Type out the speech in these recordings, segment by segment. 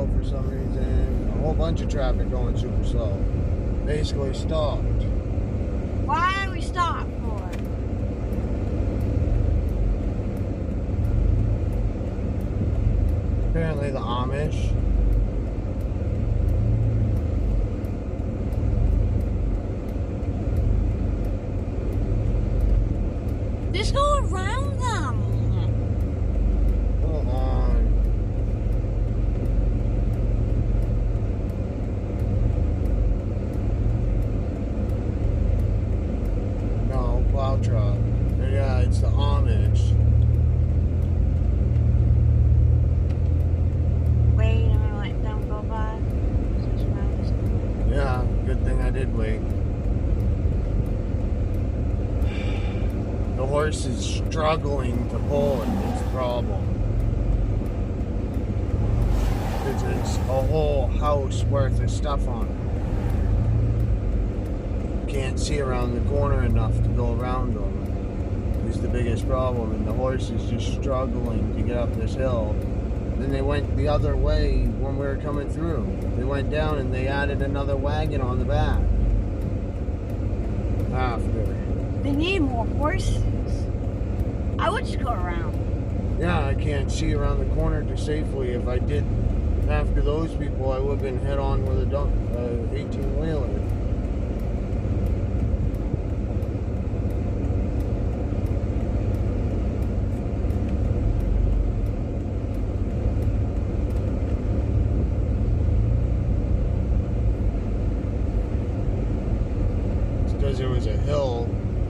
slow for some reason. A whole bunch of traffic going super slow. Basically stopped. Why are we stopped for? Apparently the Amish. Just go around them. Hold on. No, plow truck. Yeah, it's the Amish. Wait, I'm gonna let them go by. Yeah, good thing I did wait. The horse is struggling to pull it. It's a problem. It's a whole house worth of stuff on it. Can't see around the corner enough to go around them. Is the biggest problem, and the horse is just struggling to get up this hill. Then they went the other way when we were coming through. They went down and they added another wagon on the back. After. They need more horses. I would just go around. Yeah, I can't see around the corner too safely. If I did after those people, I would have been head on with a 18-wheeler. It's because there was a hill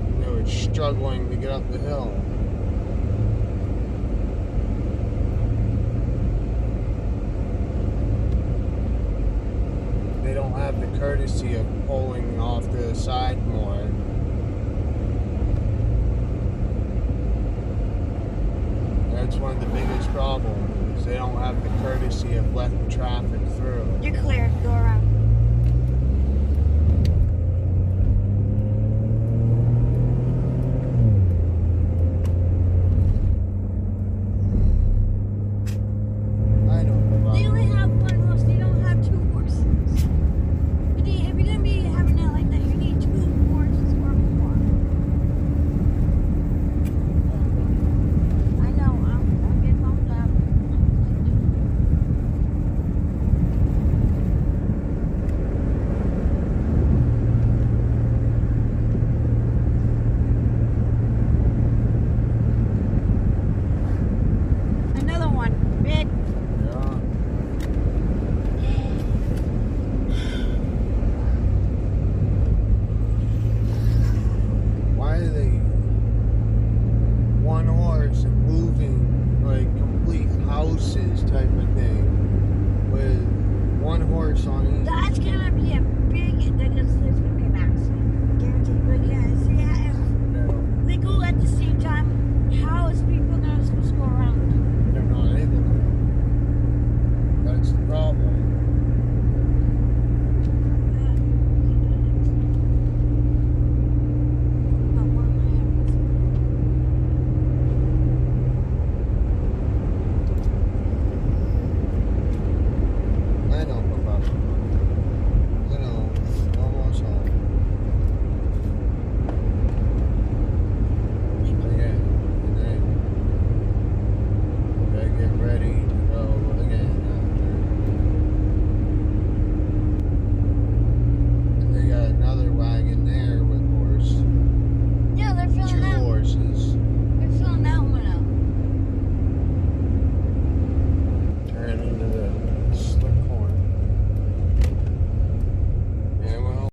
and they were struggling to get up the hill. They don't have the courtesy of pulling off to the side more. That's one of the biggest problems, is they don't have the courtesy of letting traffic through. You're clear. Go around. I know. They only have one horse. They don't have two horses. If you're gonna be having it like that, you need two horses or more. I know. I'm getting bumped up. Another one. Big. Yeah. Why are they one horse and moving like complete houses type of thing with one horse on each? That's gonna be a big. There's gonna be an accident. Guaranteed. But yeah, see, if they go at the same time, how is people gonna supposed to go around? They're not able to. That's the problem. I know, Papa. I know. Almost home. Again. And then gotta get ready to go again after. And they got another wagon there with horse. Yeah, they're Two filling that. horses. They're filling that one up. Turn into the slip corner. And well,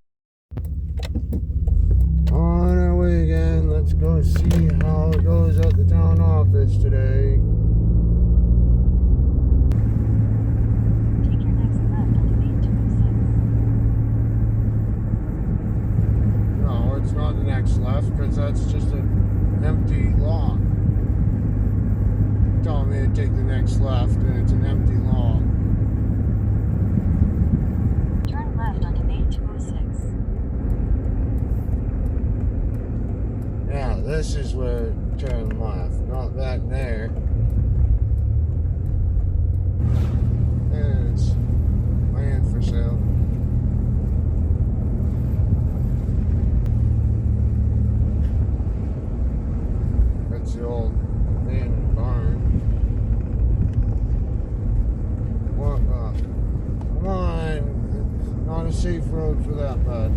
on our way again. Let's go see how it goes at the town office today. Take your next left on the main 26. No, it's not the next left because that's just an empty lot. Telling me to take the next left and it's an empty lot. Turn left onto main 206. Yeah, this is where turn left, not back there. And it's that bad.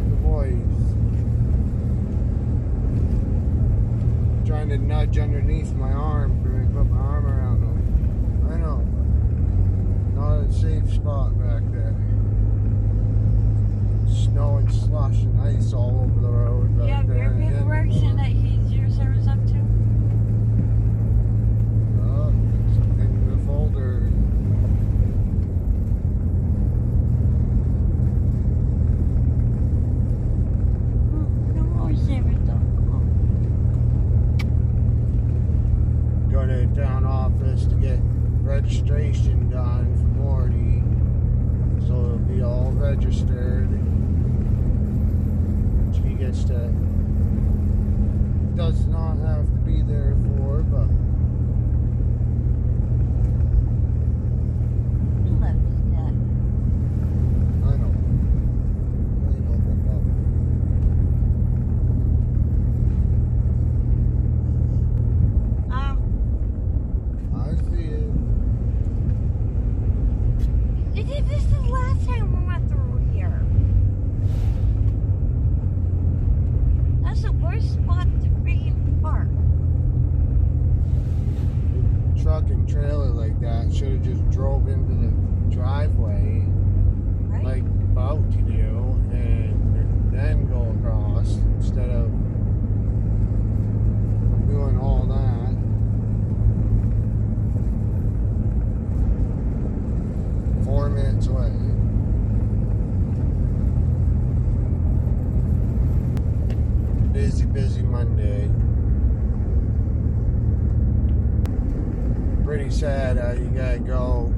The boys trying to nudge underneath my arm for me to put my arm around them. I know, but not a safe spot back there. Snow and slush and ice all over the road back Yeah, there. your paperwork saying that he's your service up to? It's in the folder. No more saving though. Go to the town office to get registration done for Morty, so it'll be all registered. Which he gets to, does not have to be there for, but He left his dad. I know. I see it. This is the last time we went through here. That's the worst spot to freaking park. Truck and trailer like that should have just drove into the driveway Right? like about to do and then go across instead of doing all that. 4 minutes away. Busy Monday. Pretty sad how you gotta go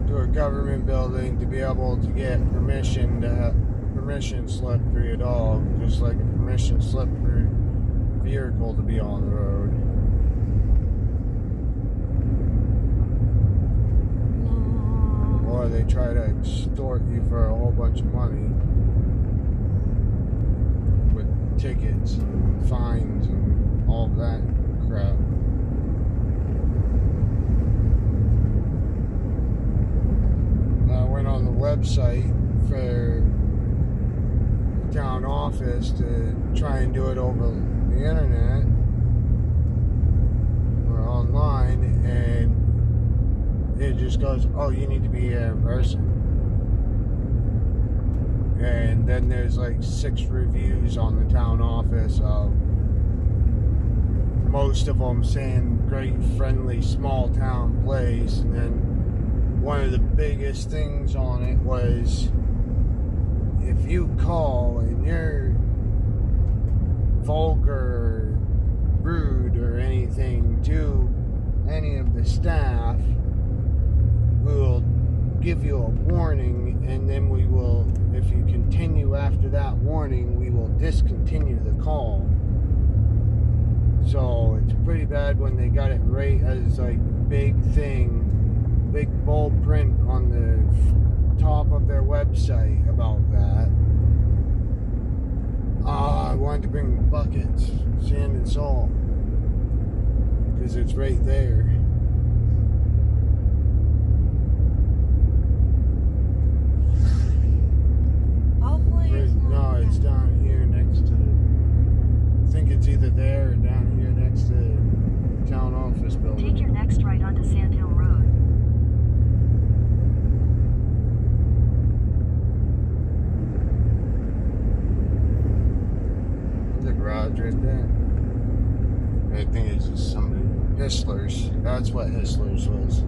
to a government building to be able to get permission to have permission slip for your dog, just like a permission slip for a vehicle to be on the road. Or they try to extort you for a whole bunch of money with tickets and fines and all that crap. I went on the website for the town office to try and do it over the internet or online, and it just goes, oh, you need to be here in person. And then there's like 6 reviews on the town office of most of them saying great, friendly, small town place. And then one of the biggest things on it was, if you call and you're vulgar, rude, or anything to any of the staff, we'll give you a warning, and then we will, if you continue after that warning, we will discontinue the call. So it's pretty bad when they got it right as like big thing, big bold print on the top of their website about that. I wanted to bring buckets, sand and salt, because it's right there. Hopefully it's not. No, it's down here next to, I think it's either there or down here next to the town office building. Take your next right onto Sand Hill Road. The garage right there. I think it's just somebody. Histler's. That's what Histler's was.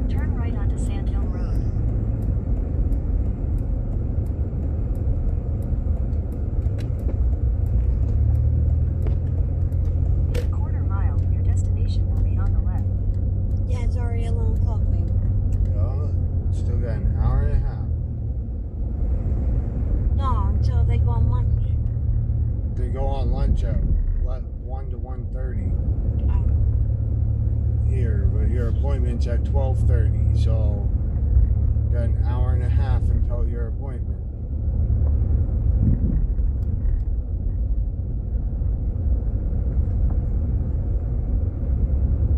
Turn right onto Sand Hill Road. In a quarter mile, your destination will be on the left. Yeah, it's already 11 o'clock, babe. Yeah, still got an hour and a half. No, until they go on lunch. They go on lunch at 1 to 1:30. Oh. here, but your appointment's at 12:30, so you got an hour and a half until your appointment.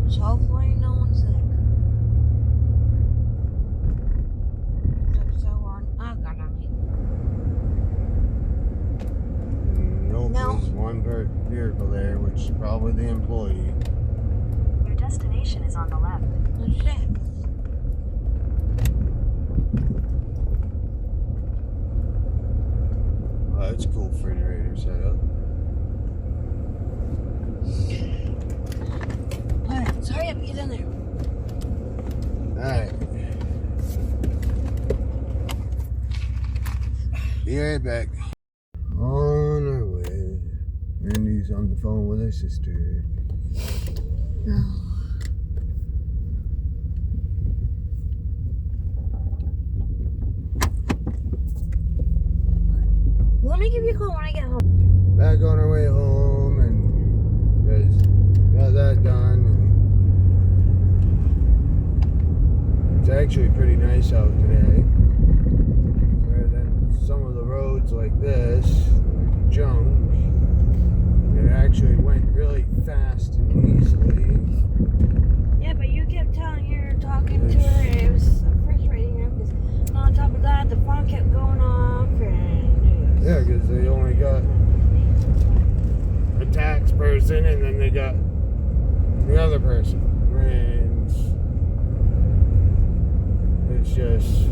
So hopefully no one's sick. Oh god, I'm Nope, No. there's one vehicle there, which is probably the employee. Your destination is on the left. Oh shit. Oh, that's a cool refrigerator setup. Alright, so hurry up, get in there. Alright. Be right back. On our way. Randy's on the phone with her sister. Let me give you a call when I get home. Back on our way home, and guys got that done. And it's actually pretty nice out today. Rather than some of the roads like this, like junk, it actually went really fast and easily. Yeah, but you kept telling her, talking to her, it was frustrating her because on top of that, the phone kept going off and Yeah, because they only got a tax person and then they got the other person. And it's just,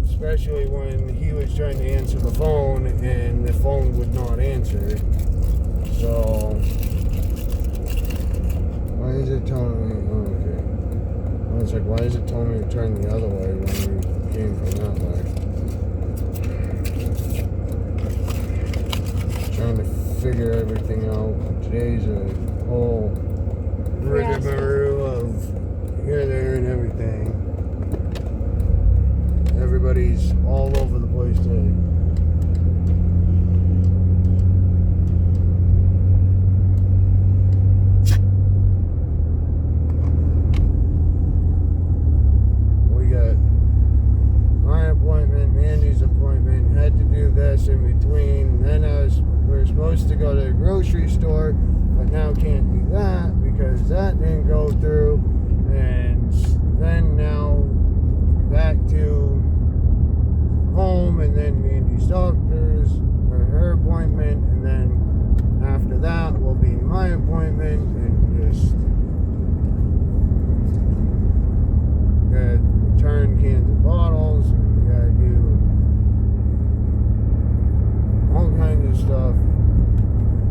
especially when he was trying to answer the phone and the phone would not answer. So, why is it telling me? Oh, okay. I was like, why is it telling me to turn the other way when we came from that way? Trying to figure everything out. Today's a whole rigmarole of here, there, and everything. Everybody's all over the place today. We got my appointment, Mandy's appointment, had to do this in between. Then we were supposed to go to the grocery store, but now can't do that because that didn't go through. And then now back to home, and then Mandy's doctor's or her appointment, and then after that will be my appointment, and just gotta return cans and bottles, and we gotta do all kinds of stuff.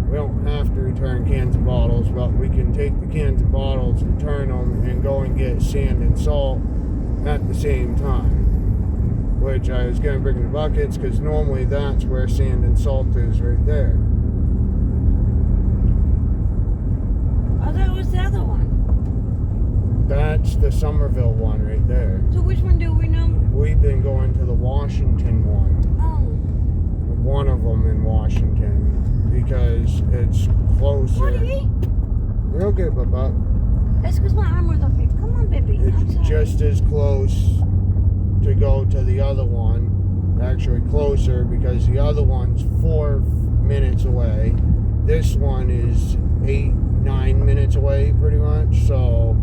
We don't have to return cans and bottles, but we can take the cans and bottles, return them, and go and get sand and salt at the same time. Which I was going to bring the buckets, because normally that's where sand and salt is, right there. I thought it was the other one. That's the Somerville one right there. So which one do we know? We've been going to the Washington one. Oh. One of them in Washington, because it's closer. Morty? You're okay, Papa. That's because my arm was off here. Come on, baby. I'm It's sorry. just as close to go to the other one. Actually closer, because the other one's 4 minutes away. This one is 8-9 minutes away, pretty much. So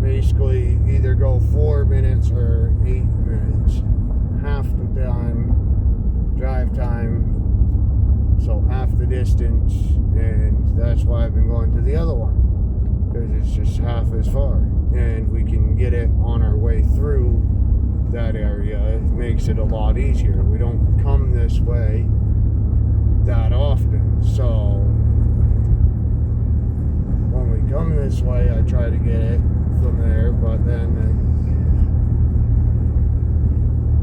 basically either go 4 minutes or 8 minutes. Half the time, drive time, so half the distance, and that's why I've been going to the other one, because it's just half as far, and we can get it on our way through that area. It makes it a lot easier. We don't come this way that often, so when we come this way I try to get it from there, but then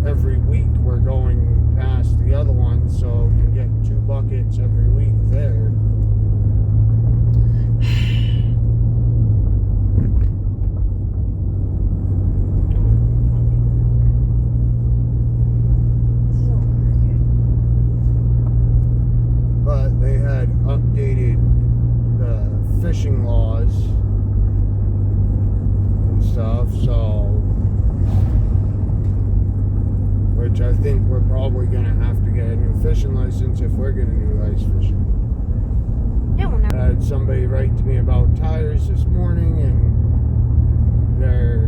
every week we're going past the other one, so we can get 2 buckets every week there. But they had updated the fishing laws distance if we're gonna do ice fishing. Yeah, we'll I never. had somebody write to me about tires this morning, and they're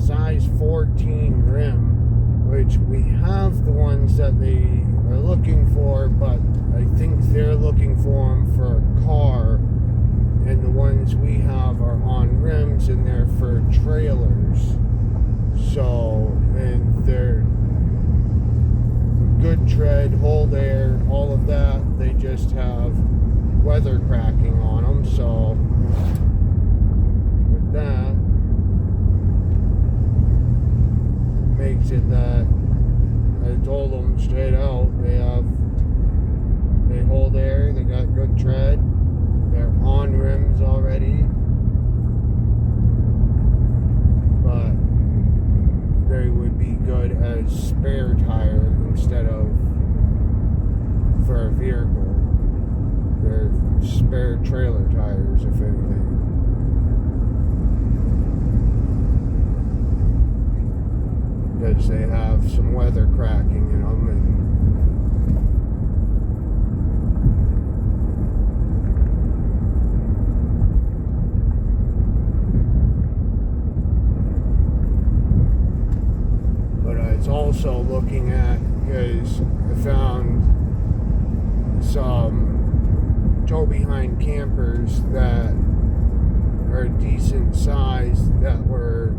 size 14 rim, which we have the ones that they are looking for, but I think they're looking for them for a car, and the ones we have are on rims and they're for trailers. So, and they're good tread, hold air, all of that. They just have weather cracking on them. So with that, makes it that I told them straight out, they hold air, they got good tread, they're on rims already, but they would be good as spare tire instead of for a vehicle. They're spare trailer tires, if anything. Because they have some weather cracking in them, and but it's also looking at, because I found some tow behind campers that are decent size that were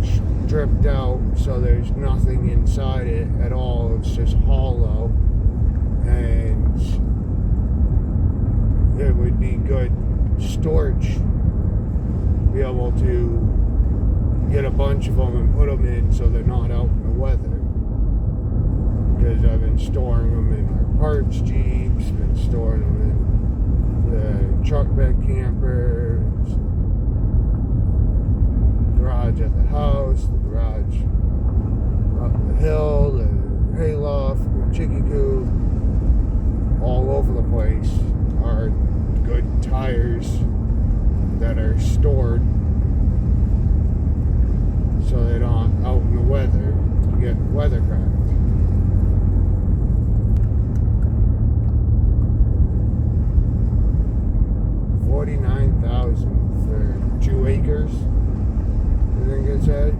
stripped out, so there's nothing inside it at all. It's just hollow, and it would be good storage. Be able to get a bunch of them and put them in so they're not out in the weather. Because I've been storing them in our parts jeeps, been storing them in the truck bed campers, garage at the house, the garage up the hill, the hayloft, the chicken coop, all over the place are good tires that are stored so they're not out in the weather to get weather cracked. $49,000 for 2 acres, I think it said.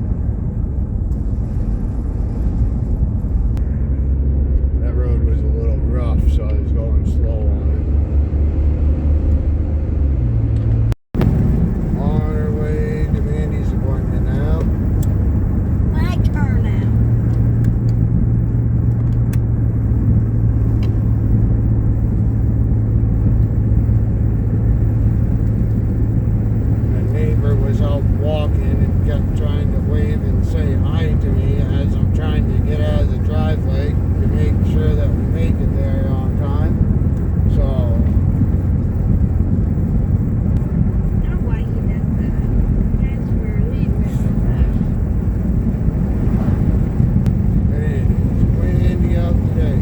That road was a little rough, so I was going slow on it. On our way to Mandy's appointment now. My turn now. Was out walking and kept trying to wave and say hi to me as I'm trying to get out of the driveway to make sure that we make it there on time. So I don't know why he does that. That's really, really bad. it's windy out today.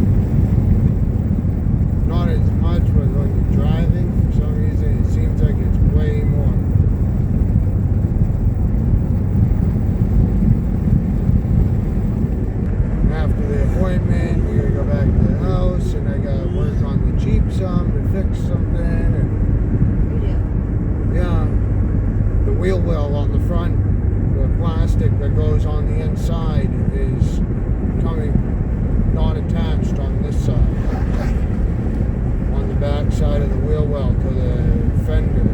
Not as much, but when you're driving, for some reason it seems like it's way more. After the appointment, we gotta go back to the house, and I gotta work on the Jeep some to fix something, and yeah, the wheel well on the front, the plastic that goes on the inside is coming not attached on this side, on the back side of the wheel well to the fender.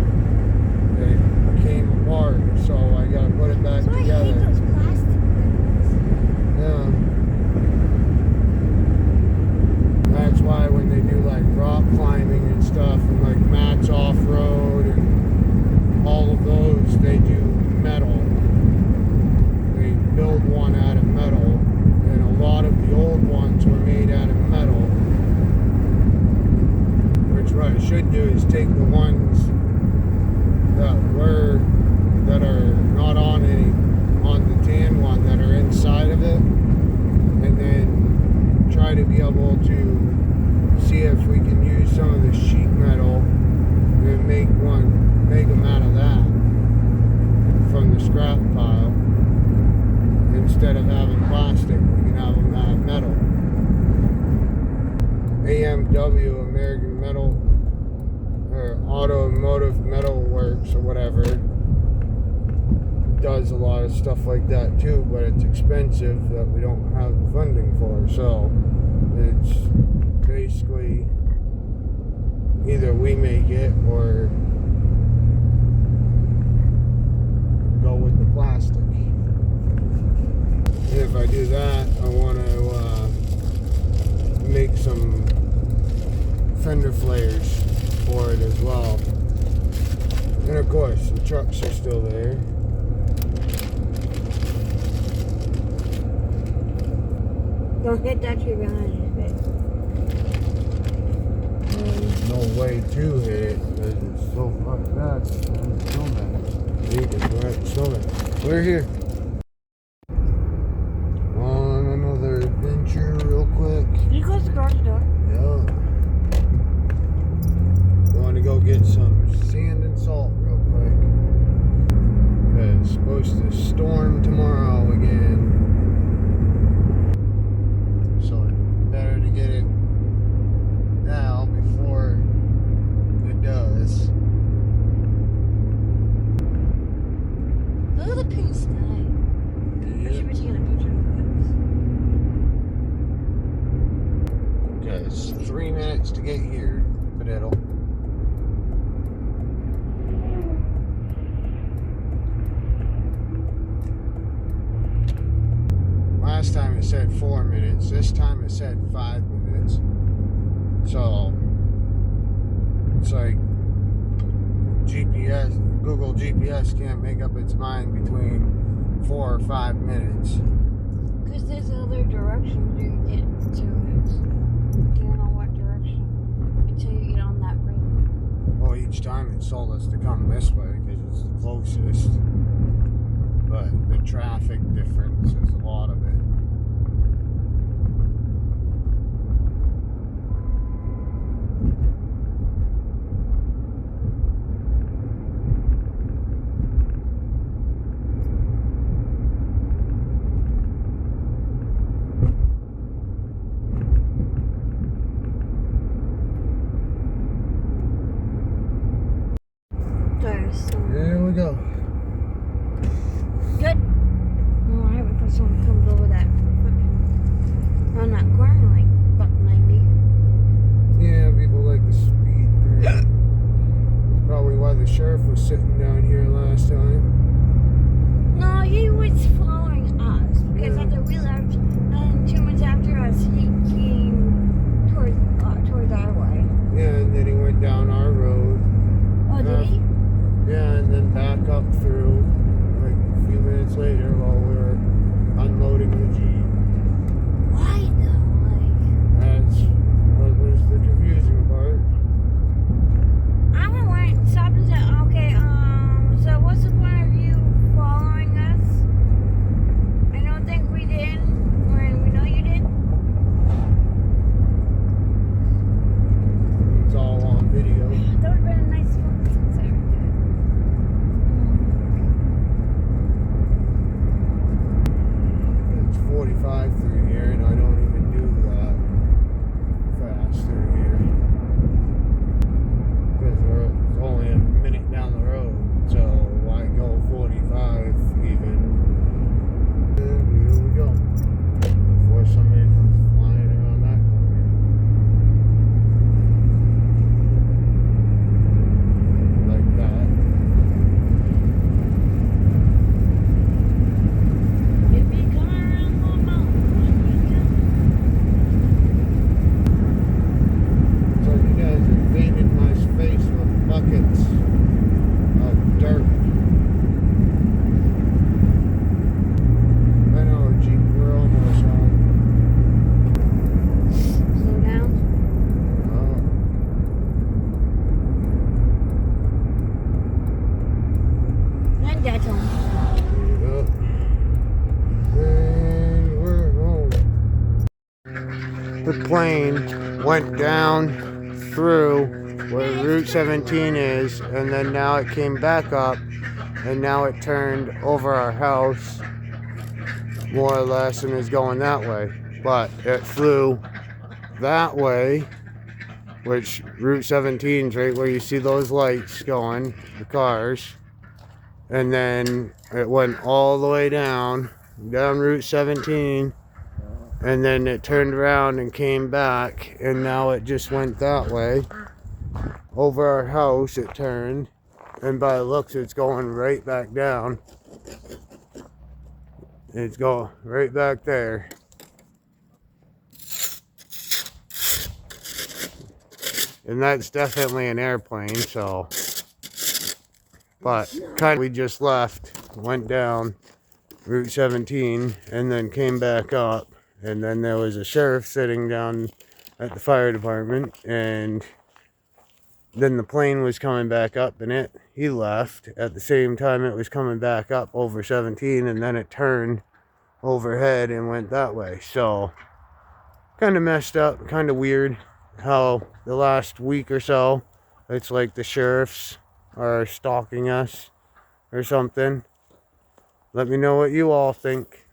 It came apart, so I gotta put it back So I hate together. those plastic things. Yeah. That's why when they do like rock climbing and stuff, and like Matt's off-road and all of those, they do metal. They build one out of metal, and a lot of the old ones were made out of metal. Which what I should do is take the ones that are not on the tan one, that are inside of it, and then try to be able to see if we can use some of the sheet metal and make them out of that from the scrap pile. Instead of having plastic, we can have them out of metal. AMW, American Metal, or Automotive Metal Works, or whatever, does a lot of stuff like that too, but it's expensive that we don't have the funding for. So it's basically either we make it or go with the plastic. And if I do that, I want to make some fender flares for it as well. And of course, the trucks are still there. Don't hit that tree behind you, babe. There's no way to hit it because it's so fucked back. It's snowman. We're here. On another adventure real quick. Did you close the garage door? Yeah. Want to go get some sand and salt real quick. It's supposed to storm tomorrow again. So it's better to get it now before it does. Look at the pink sky. I should be taking a picture of this. Okay, it's 3 minutes to get here, but it'll. Last time it said 4 minutes. This time it said 5 minutes. So it's like Google GPS can't make up its mind between 4 or 5 minutes. Because there's other directions you can get to it. You don't know what direction until you get on that road. Well, each time it told us to come this way because it's the closest. But the traffic difference is a lot of it. There we go. Good. No, I haven't thought someone comes over that fucking on that corner like buck 90. Yeah, people like the speed. Probably why the sheriff was sitting down here last time. No, he was following us because after we left, and 2 minutes after us, he came towards our way. Yeah, and then he went down our road. Oh, did he? Yeah, and then back up through like a few minutes later while we were unloading the Jeep. Why though? That's what was the confusing part. I went stopped and said, okay, so what's the point of you following us? I don't think we did when we know you did. It's all on video. That would have been a nice photo since I did. It's 45 through here, and I don't even do that fast through here because we're only a minute down the road, so why go 45 even? And here we go. Before somebody comes flying around that corner. Like that. If you come around the mountain, So you guys invaded my space with buckets of dirt. I know, Jeep, we're almost home. slow down. Oh. And Dad's home. Yep. And we're home. The plane went down through where Route 17 is, and then now it came back up, and now it turned over our house, more or less, and is going that way. But it flew that way, which Route 17 is right where you see those lights going, the cars. And then it went all the way down Route 17. And then it turned around and came back. And now it just went that way. Over our house it turned. And by the looks, it's going right back down. It's going right back there. And that's definitely an airplane, so. But kind of, we just left, went down Route 17, and then came back up. And then there was a sheriff sitting down at the fire department, and then the plane was coming back up, and he left at the same time it was coming back up over 17, and then it turned overhead and went that way. So kind of messed up, kind of weird how the last week or so it's like the sheriffs are stalking us or something. Let me know what you all think.